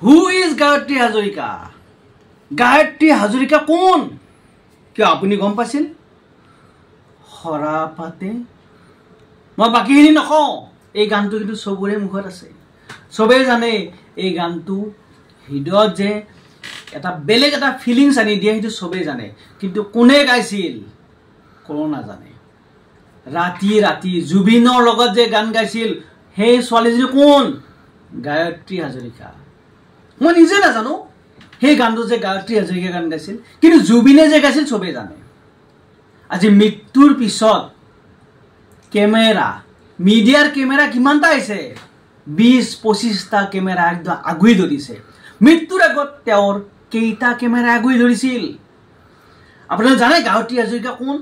হু is Gayatri Hazarika? Gayatri Hazarika কোন? কিয় আপুনি গম পাইছিল? সৰাপাতে মই বাকীখিনি নকওঁ। এই গানটো কিন্তু চবৰে মুখত আছে, চবেই জানে। এই গানটো হৃদয়ত যে এটা বেলেগ এটা ফিলিংছ আনি দিয়ে সেইটো চবেই জানে, কিন্তু কোনে গাইছিল কোনো নাজানে। ৰাতি ৰাতি জুবিনৰ লগত যে গান গাইছিল সেই ছোৱালীজনী কোন? গায়ত্ৰী হাজৰিকা। মই নিজে নাজানো সেই গানটো যে গায়ত্ৰী হাজৰিকা গান গাইছিল, কিন্তু জুবিনে যে গাইছিল চবেই জানে। আজি মৃত্যুৰ পিছত কেমেৰা, মিডিয়াৰ কেমেৰা কিমানটা আহিছে? 20-25টা কেমেৰা একদম আগুৰি ধৰিছে। মৃত্যুৰ আগত তেওঁৰ কেইটা কেমেৰা আগুৰি ধৰিছিল? আপোনালোকে জানে গায়ত্ৰী হাজৰিকা কোন?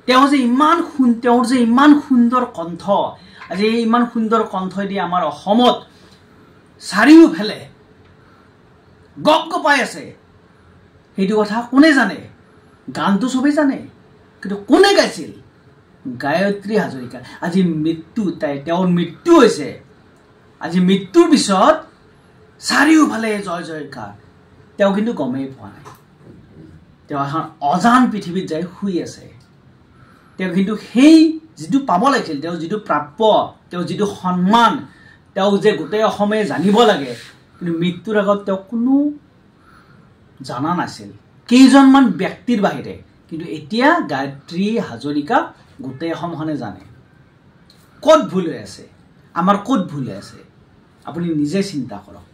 তেওঁৰ যে ইমান সুন্দৰ কণ্ঠ, আজি ইমান সুন্দৰ কণ্ঠ দি আমাৰ অসমত চাৰিওফালে গপ-গপাই আছে, সেইটো কথা কোনে জানে? গানটো চবেই জানে, কিন্তু কোনে গাইছিল? গায়ত্ৰী হাজৰিকা। আজি তেওঁৰ মৃত্যু হৈছে। আজি মৃত্যুৰ পিছত চাৰিওফালে জয় জয়কাৰ। তেওঁ কিন্তু গমেই পোৱা নাই, তেওঁ এখন অজান পৃথিৱীত যাই শুই আছে। তেওঁ কিন্তু সেই যিটো পাব লাগিছিল, তেওঁ যিটো প্ৰাপ্য, তেওঁ যিটো সন্মান, তেওঁ যে গোটেই অসমে জানিব লাগে, কিন্তু মৃত্যুৰ আগত তেওঁ কোনো জানা নাছিল, কেইজনমান ব্যক্তিৰ বাহিৰে। কিন্তু এতিয়া গায়ত্ৰী হাজৰিকা গোটেই অসমখনে জানে। ক'ত ভুল হৈ আছে? আমাৰ ক'ত ভুল হৈ আছে? আপুনি নিজে চিন্তা কৰক।